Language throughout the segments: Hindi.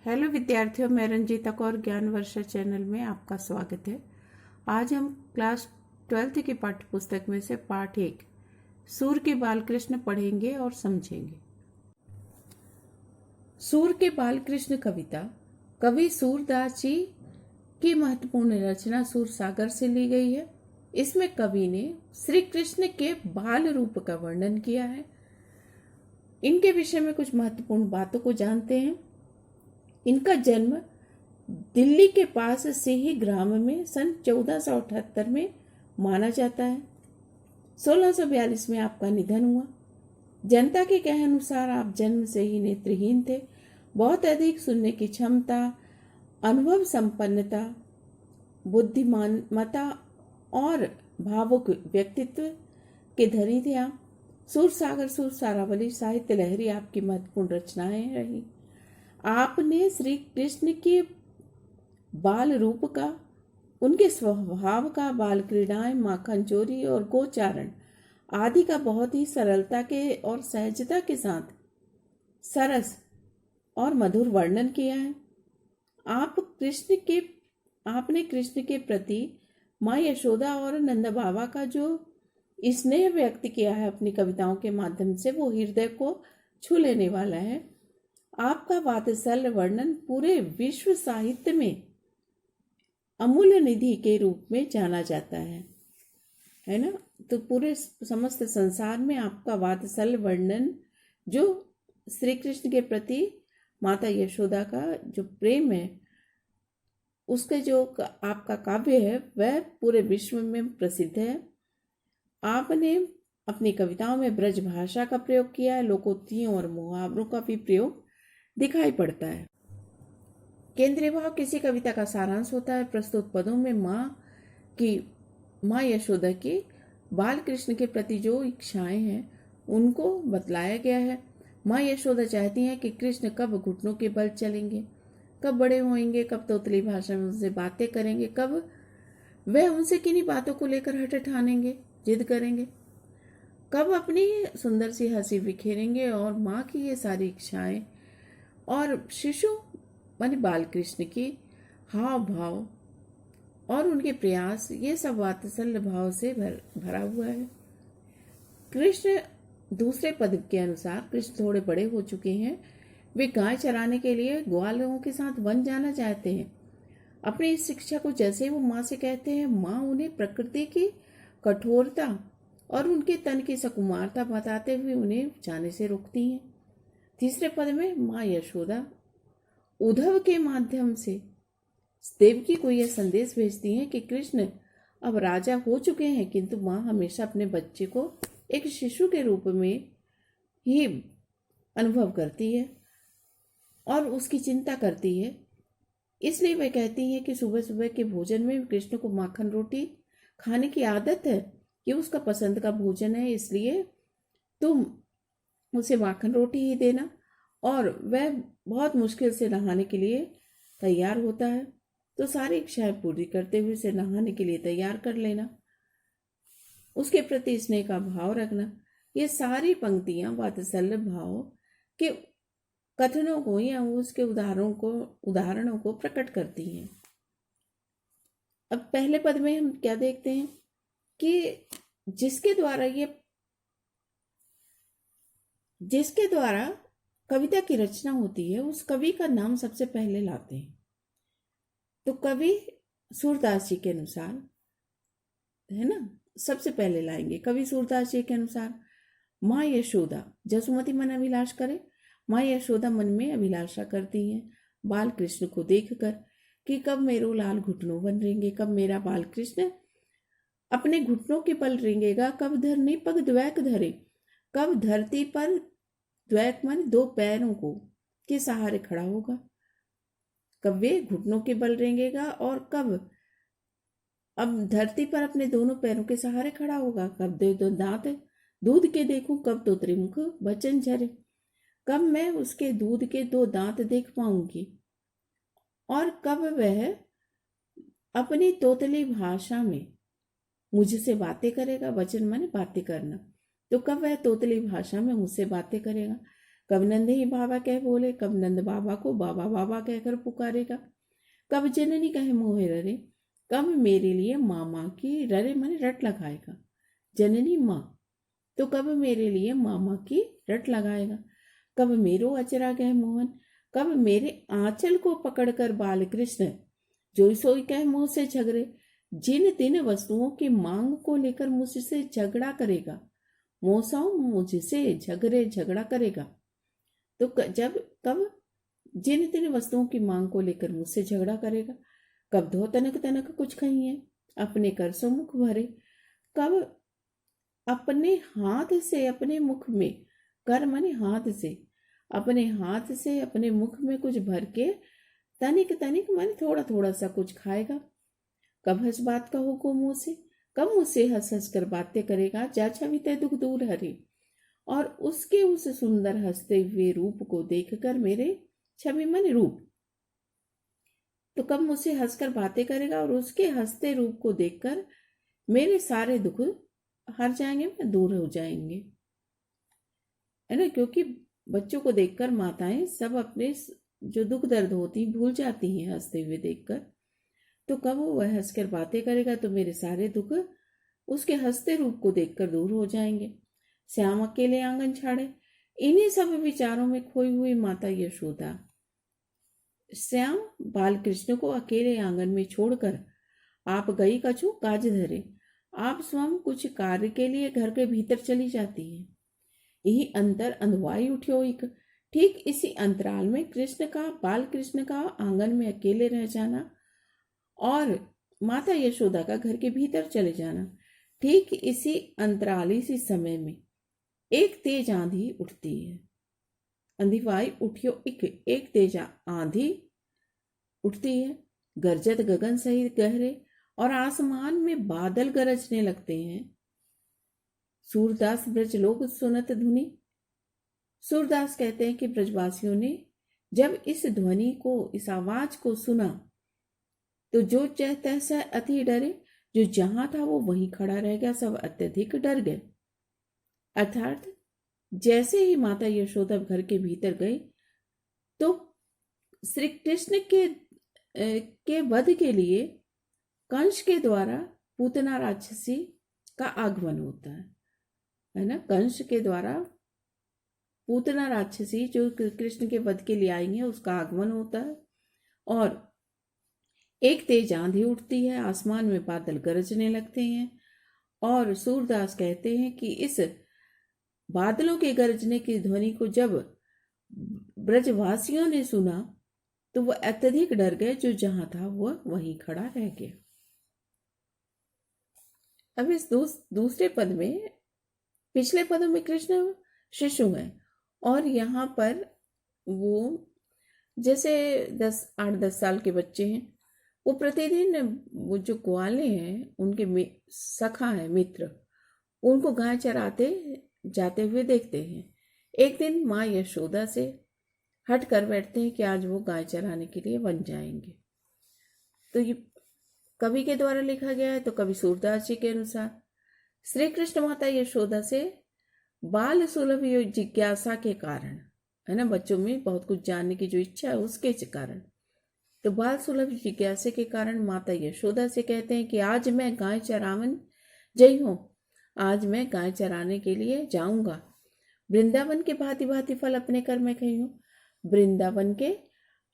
हेलो विद्यार्थियों, मैं रंजीता कौर ज्ञान वर्षा चैनल में आपका स्वागत है। आज हम क्लास 12th की पाठ्य पुस्तक में से पाठ 1 सूर के बालकृष्ण पढ़ेंगे और समझेंगे। सूर के बालकृष्ण कविता कवि सूरदास जी की महत्वपूर्ण रचना सूर सागर से ली गई है। इसमें कवि ने श्री कृष्ण के बाल रूप का वर्णन किया है। इनके विषय में कुछ महत्वपूर्ण बातों को जानते हैं। इनका जन्म दिल्ली के पास सिंही ग्राम में सन 1478 में माना जाता है। 1642 में आपका निधन हुआ। जनता के कहे अनुसार आप जन्म से ही नेत्रहीन थे। बहुत अधिक सुनने की क्षमता, अनुभव संपन्नता, बुद्धिमानता और भावुक व्यक्तित्व के धनी थे आप। सूर सागर, सूर सारावली, साहित्य लहरी आपकी महत्वपूर्ण रचनाएं रही। आपने श्री कृष्ण के बाल रूप का, उनके स्वभाव का, बाल क्रीड़ाएं, माखन चोरी और गोचारण आदि का बहुत ही सरलता के और सहजता के साथ सरस और मधुर वर्णन किया है। आपने कृष्ण के प्रति माँ यशोदा और नंद बाबा का जो स्नेह व्यक्त किया है अपनी कविताओं के माध्यम से, वो हृदय को छू लेने वाला है। आपका वात्सल्य वर्णन पूरे विश्व साहित्य में अमूल्य निधि के रूप में जाना जाता है ना। तो पूरे समस्त संसार में आपका वात्सल्य वर्णन, जो श्री कृष्ण के प्रति माता यशोदा का जो प्रेम है, उसके जो आपका काव्य है, वह पूरे विश्व में प्रसिद्ध है। आपने अपनी कविताओं में ब्रज भाषा का प्रयोग किया है। लोकोक्तियों और मुहावरों का भी प्रयोग दिखाई पड़ता है। केंद्रीय भाव किसी कविता का सारांश होता है। प्रस्तुत पदों में माँ यशोदा की बाल कृष्ण के प्रति जो इच्छाएं हैं उनको बतलाया गया है। माँ यशोदा चाहती हैं कि कृष्ण कब घुटनों के बल चलेंगे, कब बड़े होंगे, कब तोतली भाषा में उनसे बातें करेंगे, कब वह उनसे किन्हीं बातों को लेकर हट ठानेंगे, जिद करेंगे, कब अपनी सुंदर सी हंसी बिखेरेंगे। और माँ की ये सारी इच्छाएं और शिशु माने बाल कृष्ण की हाव भाव और उनके प्रयास, ये सब वात्सल्य भाव से भरा हुआ है। कृष्ण दूसरे पद के अनुसार कृष्ण थोड़े बड़े हो चुके हैं। वे गाय चराने के लिए ग्वालों के साथ वन जाना चाहते हैं। अपनी इस शिक्षा को जैसे ही वो माँ से कहते हैं, माँ उन्हें प्रकृति की कठोरता और उनके तन की सुकुमारता बताते हुए उन्हें जाने से रोकती हैं। तीसरे पद में माँ यशोदा उद्धव के माध्यम से देवकी को यह संदेश भेजती हैं कि कृष्ण अब राजा हो चुके हैं, किंतु माँ हमेशा अपने बच्चे को एक शिशु के रूप में ही अनुभव करती है और उसकी चिंता करती है। इसलिए वह कहती है कि सुबह सुबह के भोजन में कृष्ण को माखन रोटी खाने की आदत है, कि उसका पसंद का भोजन है, इसलिए तुम उसे माखन रोटी ही देना। और वह बहुत मुश्किल से नहाने के लिए तैयार होता है, तो सारी इच्छाएं पूरी करते हुए उसे नहाने के लिए तैयार कर लेना, उसके प्रति स्नेह का भाव रखना। ये सारी पंक्तियां वात्सल्य भाव के कथनों को या उसके उदाहरणों को प्रकट करती हैं। अब पहले पद में हम क्या देखते हैं कि जिसके द्वारा कविता की रचना होती है, उस कवि का नाम सबसे पहले लाते हैं। तो कवि सूरदास जी के अनुसार, है ना, सबसे पहले लाएंगे। कवि सूरदास जी के अनुसार माँ यशोदा जसुमती मन अभिलाष करे। माँ यशोदा मन में अभिलाषा करती हैं बाल कृष्ण को देखकर कि कब मेरो लाल घुटनों बन रेंगे, कब मेरा बाल कृष्ण अपने घुटनों के बल रेंगेगा, कब धरनी पग द्वैक धरे, कब धरती पर द्वैक मन दो पैरों को के सहारे खड़ा होगा, कब वे घुटनों के बल रेंगेगा और कब अब धरती पर अपने दोनों पैरों के सहारे खड़ा होगा, कब दो दांत दूध के देखूं, कब तो त्रिमुख वचन झरे, कब मैं उसके दूध के दो दांत देख पाऊंगी, और कब वह अपनी तोतली भाषा में मुझसे बातें करेगा। वचन माने बातें करना, तो कब वह तोतली भाषा में मुझसे बातें करेगा, कब नंद ही बाबा कह बोले, कब नंद बाबा को बाबा बाबा कहकर पुकारेगा। कब जननी कहे मोहे ररे, कब मेरे लिए मामा की, ररे माने रट लगाएगा, जननी माँ, तो कब मेरे लिए मामा की रट लगाएगा। कब मेरो अचरा कह मोहन, कब मेरे आंचल को पकड़कर बाल कृष्ण जोई सोई कह मुंह से झगड़े, जिन तीन वस्तुओं की मांग को लेकर मुझसे झगड़ा करेगा, मोसाओ मुझसे झगड़ा करेगा। तो जब कब जिन तीन वस्तुओं की मांग को लेकर मुझसे झगड़ा करेगा, कब धो तनक तनक कुछ कहिए, अपने कर सो मुख भरे, कब अपने हाथ से अपने मुख में, कर माने हाथ से, अपने हाथ से अपने मुख में कुछ भर के तनिक तनिक माने थोड़ा थोड़ा सा कुछ खाएगा। कब हंस बात का हुक्म मुंह से, कब मुझसे हंस हंस कर बातें करेगा, जा छवि ते दुख दूर हरे, और उसके उस सुंदर हंसते हुए रूप को देखकर, मेरे छवि माने रूप, तो कब मुझसे हंसकर बातें करेगा और उसके हंसते रूप को देखकर मेरे सारे दुख हर जाएंगे, दूर हो जाएंगे, है ना। क्योंकि बच्चों को देखकर माताएं सब अपने जो दुख दर्द होती भूल जाती हैं हंसते हुए देखकर। तो कब वह हंसकर बातें करेगा तो मेरे सारे दुख उसके हंसते रूप को देखकर दूर हो जाएंगे। श्याम अकेले आंगन छाड़े, इन्हीं सब विचारों में खोई हुई माता यशोदा श्याम बाल कृष्ण को अकेले आंगन में छोड़कर आप गई कछु काज धरे, आप स्वयं कुछ कार्य के लिए घर के भीतर चली जाती है। यही अंतर अंधवाई उठ्यो एक, ठीक इसी अंतराल में कृष्ण का, बाल कृष्ण का आंगन में अकेले रह जाना और माता यशोदा का घर के भीतर चले जाना, ठीक इसी अंतराल, इसी समय में एक तेज आंधी उठती है। अंधिवाई उठियो एक तेज आंधी उठती है, गरजत गगन सहित गहरे, और आसमान में बादल गरजने लगते हैं। सूरदास ब्रज लोग सुनत धुनी, सूरदास कहते हैं कि ब्रजवासियों ने जब इस ध्वनि को, इस आवाज को सुना, तो जो तैसा अति डरे, जो जहां था वो वहीं खड़ा रह गया, सब अत्यधिक डर गए। अर्थात जैसे ही माता यशोदा घर के भीतर गई तो श्री कृष्ण के वध के लिए कंस के द्वारा पूतना राक्षसी का आगमन होता है ना। कंस के द्वारा पूतना राक्षसी जो कृष्ण के वध के लिए आई है उसका आगमन होता है, और एक तेज आंधी उठती है, आसमान में बादल गरजने लगते हैं। और सूरदास कहते हैं कि इस बादलों के गरजने की ध्वनि को जब ब्रजवासियों ने सुना तो वह अत्यधिक डर गए, जो जहां था वह वहीं खड़ा रह गया। अब इस दूसरे पद में, पिछले पदों में कृष्ण शिशु हैं और यहाँ पर वो जैसे 8-10 साल के बच्चे हैं, वो प्रतिदिन वो जो ग्वाले हैं उनके सखा है मित्र, उनको गाय चराते जाते हुए देखते हैं। एक दिन माँ यशोदा से हट कर बैठते हैं कि आज वो गाय चराने के लिए बन जाएंगे। तो ये कवि के द्वारा लिखा गया है, तो कवि सूरदास जी के अनुसार श्री कृष्ण माता यशोदा से बाल सुलभ जिज्ञासा के कारण, है ना, बच्चों में बहुत कुछ जानने की जो इच्छा है उसके कारण, तो बाल सुलभ जिज्ञासा के कारण माता यशोदा से कहते हैं कि आज मैं गाय चरावन जई हूँ, आज मैं गाय चराने के लिए जाऊंगा। वृंदावन के भांति भांति फल अपने कर में खई हूँ, वृंदावन के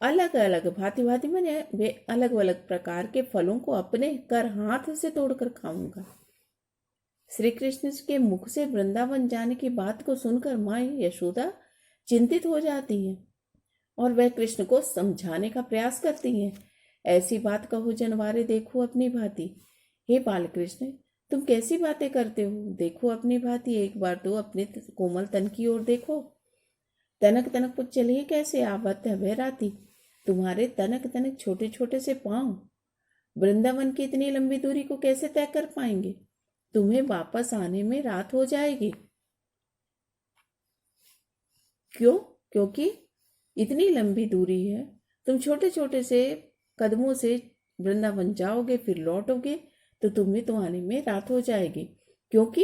अलग अलग भांति भांति मैंने वे अलग अलग प्रकार के फलों को अपने कर हाथ से तोड़कर खाऊंगा। श्री कृष्ण के मुख से वृंदावन जाने की बात को सुनकर माँ यशोदा चिंतित हो जाती है और वह कृष्ण को समझाने का प्रयास करती हैं। ऐसी बात कहो जनवारे देखो अपनी भांति, हे बाल कृष्ण तुम कैसी बातें करते हो, देखो अपनी भांति, एक बार तो अपने कोमल तन की ओर देखो। तनक तनक कुछ चलिए कैसे आवत है राती, तुम्हारे तनक तनक छोटे छोटे से पांव वृंदावन की इतनी लंबी दूरी को कैसे तय कर पाएंगे, तुम्हें वापस आने में रात हो जाएगी। क्यों? क्योंकि इतनी लंबी दूरी है, तुम छोटे छोटे से कदमों से वृंदावन जाओगे, फिर लौटोगे तो तुम्हें तो आने में रात हो जाएगी। क्योंकि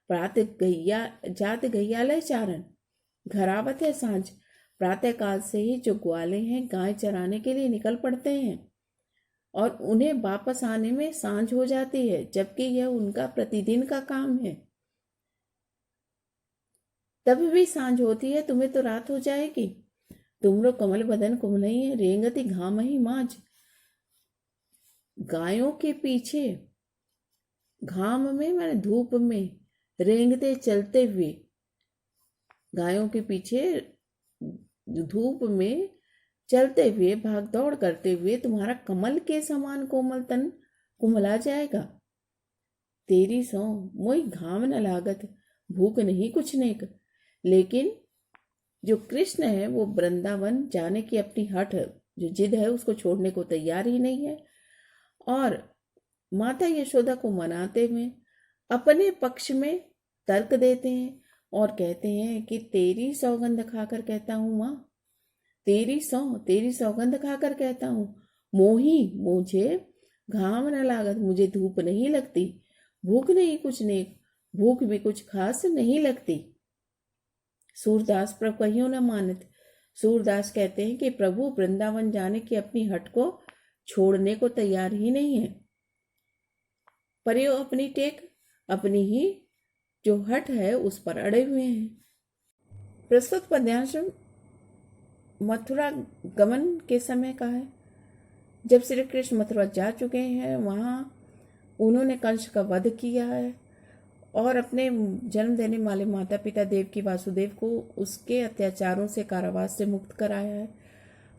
प्रात गैया जात गैयालय चारण, घर आवत है सांझ। प्रातःकाल से ही जो ग्वाले हैं गाय चराने के लिए निकल पड़ते हैं और उन्हें वापस आने में सांझ हो जाती है, जबकि यह उनका प्रतिदिन का काम है। तब भी सांझ होती है, तुम्हें तो रात हो जाएगी। तुमरो कमल बदन कुमलई है, रेंगती घाम ही माज। गायों के पीछे घाम में मैंने धूप में रेंगते चलते हुए, गायों के पीछे धूप में चलते हुए, भाग दौड़ करते हुए तुम्हारा कमल के समान कोमल तन कुमला जाएगा। तेरी सौ मोई घाम न लागत, भूख नहीं कुछ नेक। लेकिन जो कृष्ण है वो वृंदावन जाने की अपनी हठ, जो जिद है, उसको छोड़ने को तैयार ही नहीं है। और माता यशोदा को मनाते हुए अपने पक्ष में तर्क देते हैं और कहते हैं कि तेरी सौगंध खाकर कहता हूँ माँ, तेरी सौगंध खाकर कहता हूँ, मोही मुझे घाम न लागत, मुझे धूप नहीं लगती, भूख नहीं कुछ नेक, भूख भी कुछ खास नहीं लगती। सूरदास प्रभु कहियो न मानत। सूरदास कहते हैं कि प्रभु वृंदावन जाने की अपनी हट को छोड़ने को तैयार ही नहीं है, पर यो अपनी टेक, अपनी ही जो हट है उस पर अड़े हुए हैं। प्रस्तुत पद्यांश मथुरा गमन के समय का है, जब श्री कृष्ण मथुरा जा चुके हैं। वहाँ उन्होंने कंस का वध किया है और अपने जन्म देने वाले माता पिता देवकी वासुदेव को उसके अत्याचारों से, कारावास से मुक्त कराया है।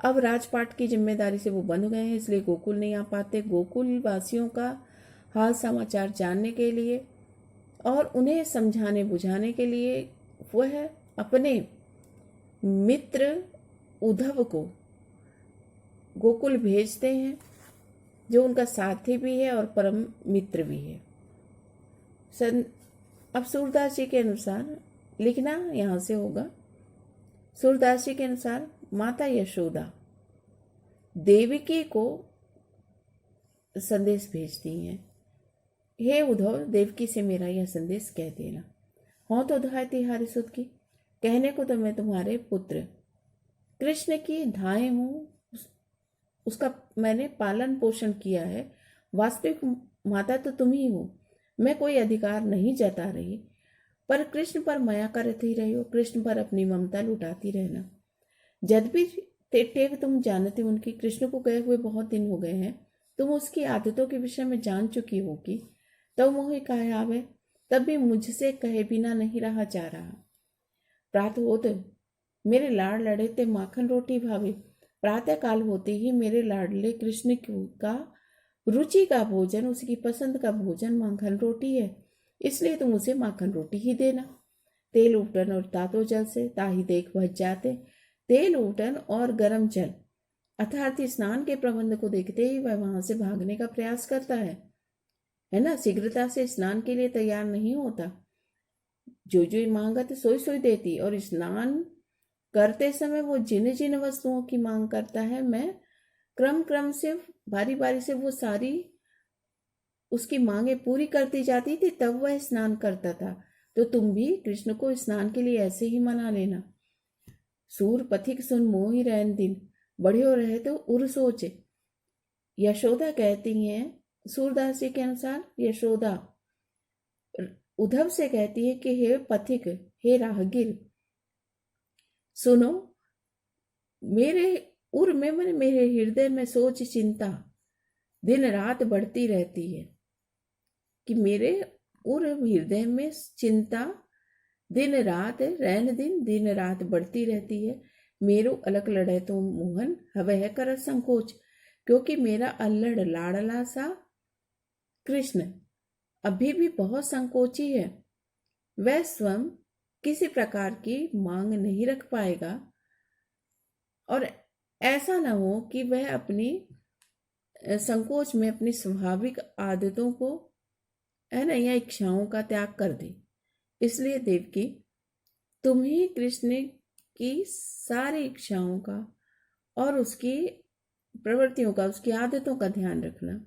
अब राजपाट की जिम्मेदारी से वो बंध गए हैं, इसलिए गोकुल नहीं आ पाते। गोकुल वासियों का हाल समाचार जानने के लिए और उन्हें समझाने बुझाने के लिए वह अपने मित्र उद्धव को गोकुल भेजते हैं, जो उनका साथी भी है और परम मित्र भी है। अब सूरदास जी के अनुसार लिखना यहाँ से होगा। सूरदास जी के अनुसार माता यशोदा देवकी को संदेश भेजती हैं, हे उद्धव, देवकी से मेरा यह संदेश कह देना। हो तो धाय तिहारी सुत की, कहने को तो मैं तुम्हारे पुत्र कृष्ण की धाय हूँ, उसका मैंने पालन पोषण किया है। वास्तविक माता तो तुम ही हो। मैं कोई अधिकार नहीं जता रही, पर कृष्ण पर माया करती रही हो, कृष्ण पर अपनी ममता लुटाती रहना। जब भी टेक तुम जानती उनकी, कृष्ण को गए हुए बहुत दिन हो गए हैं, तुम उसकी आदतों के विषय में जान चुकी होगी, तब मोहि कहे आवे, तब भी मुझसे कहे बिना नहीं रहा जा रहा। प्रातः होते मेरे लाड़ लड़े ते माखन रोटी भावे। प्रातः काल होते ही मेरे लाडले कृष्ण का रुचि का भोजन, उसकी पसंद का भोजन माखन रोटी है, इसलिए तुम उसे माखन रोटी ही देना। तेल उठन और तातो जल से ताही देख भज जाते। तेल उठन और गर्म जल अर्थात स्नान के प्रबंध को देखते ही वह वहां से भागने का प्रयास करता है ना। शीघ्रता से स्नान के लिए तैयार नहीं होता, जो जो मांगत सोई सोई देती। और स्नान करते समय वो जिन जिन वस्तुओं की मांग करता है, मैं क्रम क्रम से बारी बारी से वो सारी उसकी मांगे पूरी करती जाती थी, तब वह स्नान करता था। तो तुम भी कृष्ण को स्नान के लिए ऐसे ही मना लेना। सूर पथिक सुन मोहि रैन दिन, बढ़ियो रहे तो उर सोचे। यशोदा कहती हैं, सूरदास जी के अनुसार यशोदा उद्धव से कहती है कि हे पथिक, हे राहगीर, सुनो, मेरे उर में मेरे हृदय में सोच चिंता दिन रात बढ़ती रहती है, कि मेरे उर हृदय में चिंता दिन रात रैन दिन रात बढ़ती रहती है। मेरो अलग लड़े तो मोहन हवह कर संकोच, क्योंकि मेरा अल्लड़ लाड़ला सा कृष्ण अभी भी बहुत संकोची है। वह स्वयं किसी प्रकार की मांग नहीं रख पाएगा, और ऐसा न हो कि वह अपनी संकोच में अपनी स्वाभाविक आदतों को, है ना, या इच्छाओं का त्याग कर दे। इसलिए देवकी, तुम ही कृष्ण की सारी इच्छाओं का और उसकी प्रवृत्तियों का, उसकी आदतों का ध्यान रखना।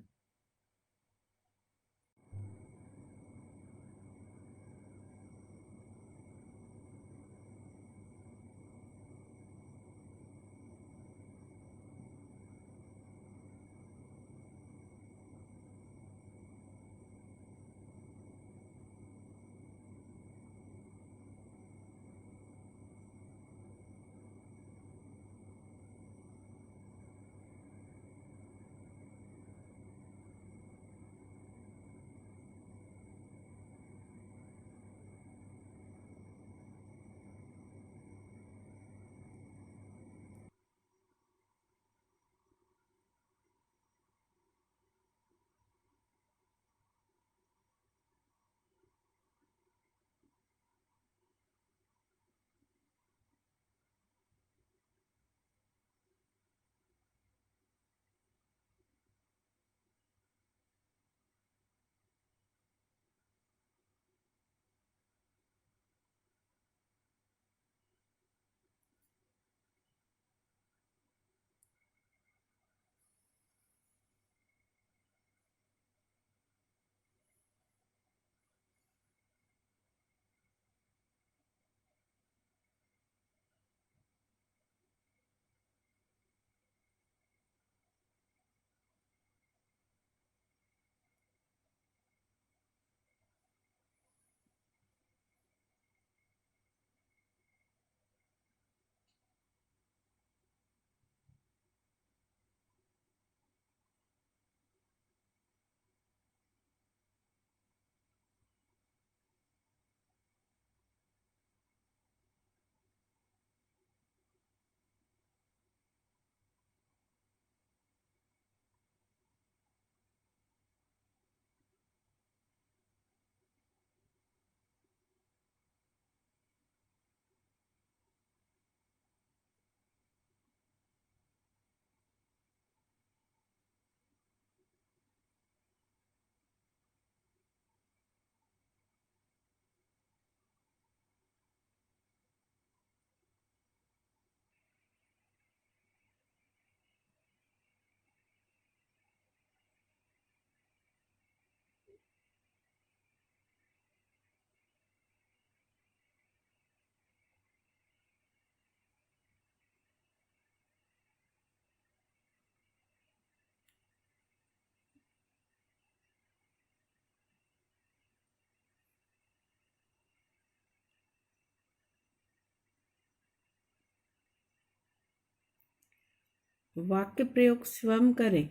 वाक्य प्रयोग स्वयं करें।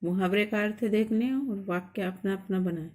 मुहावरे का अर्थ देख लें और वाक्य अपना अपना बनाएं।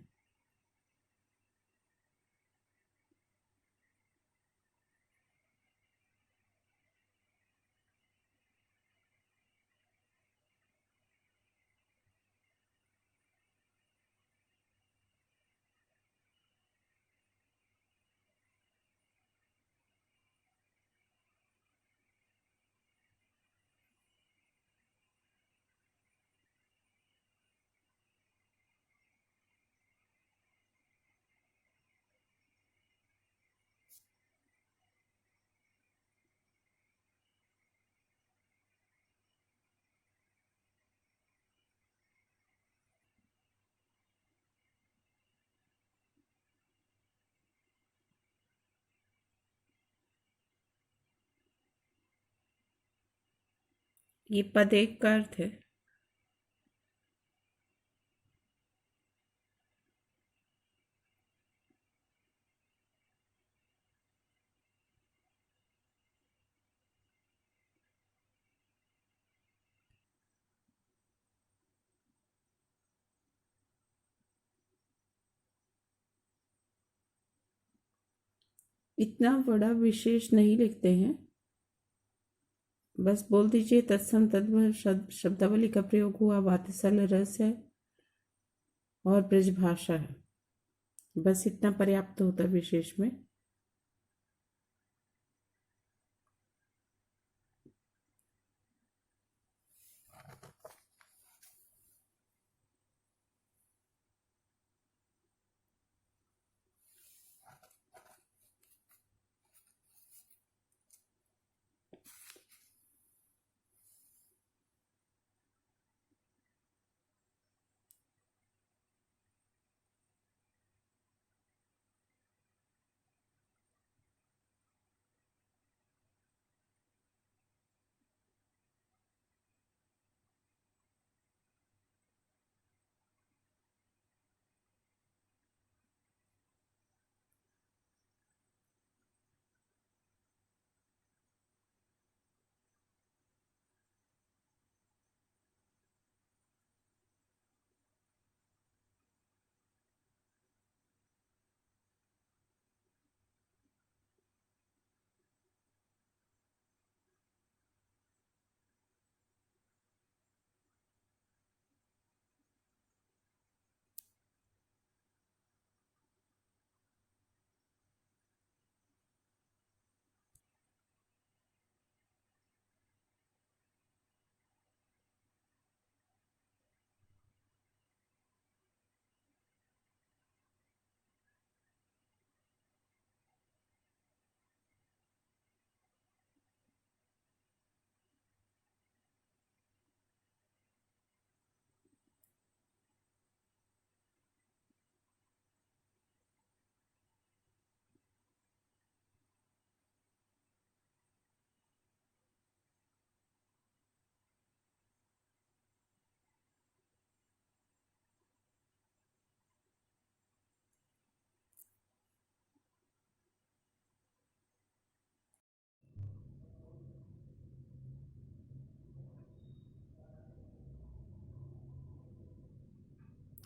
ये पद एक का अर्थ है। इतना बड़ा विशेष नहीं लिखते हैं, बस बोल दीजिए तत्सम तद्भव शब्दावली का प्रयोग हुआ, वातसल रस है और ब्रजभाषा है। बस इतना पर्याप्त होता है विशेष में।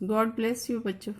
गॉड ब्लेस यू बच्चों।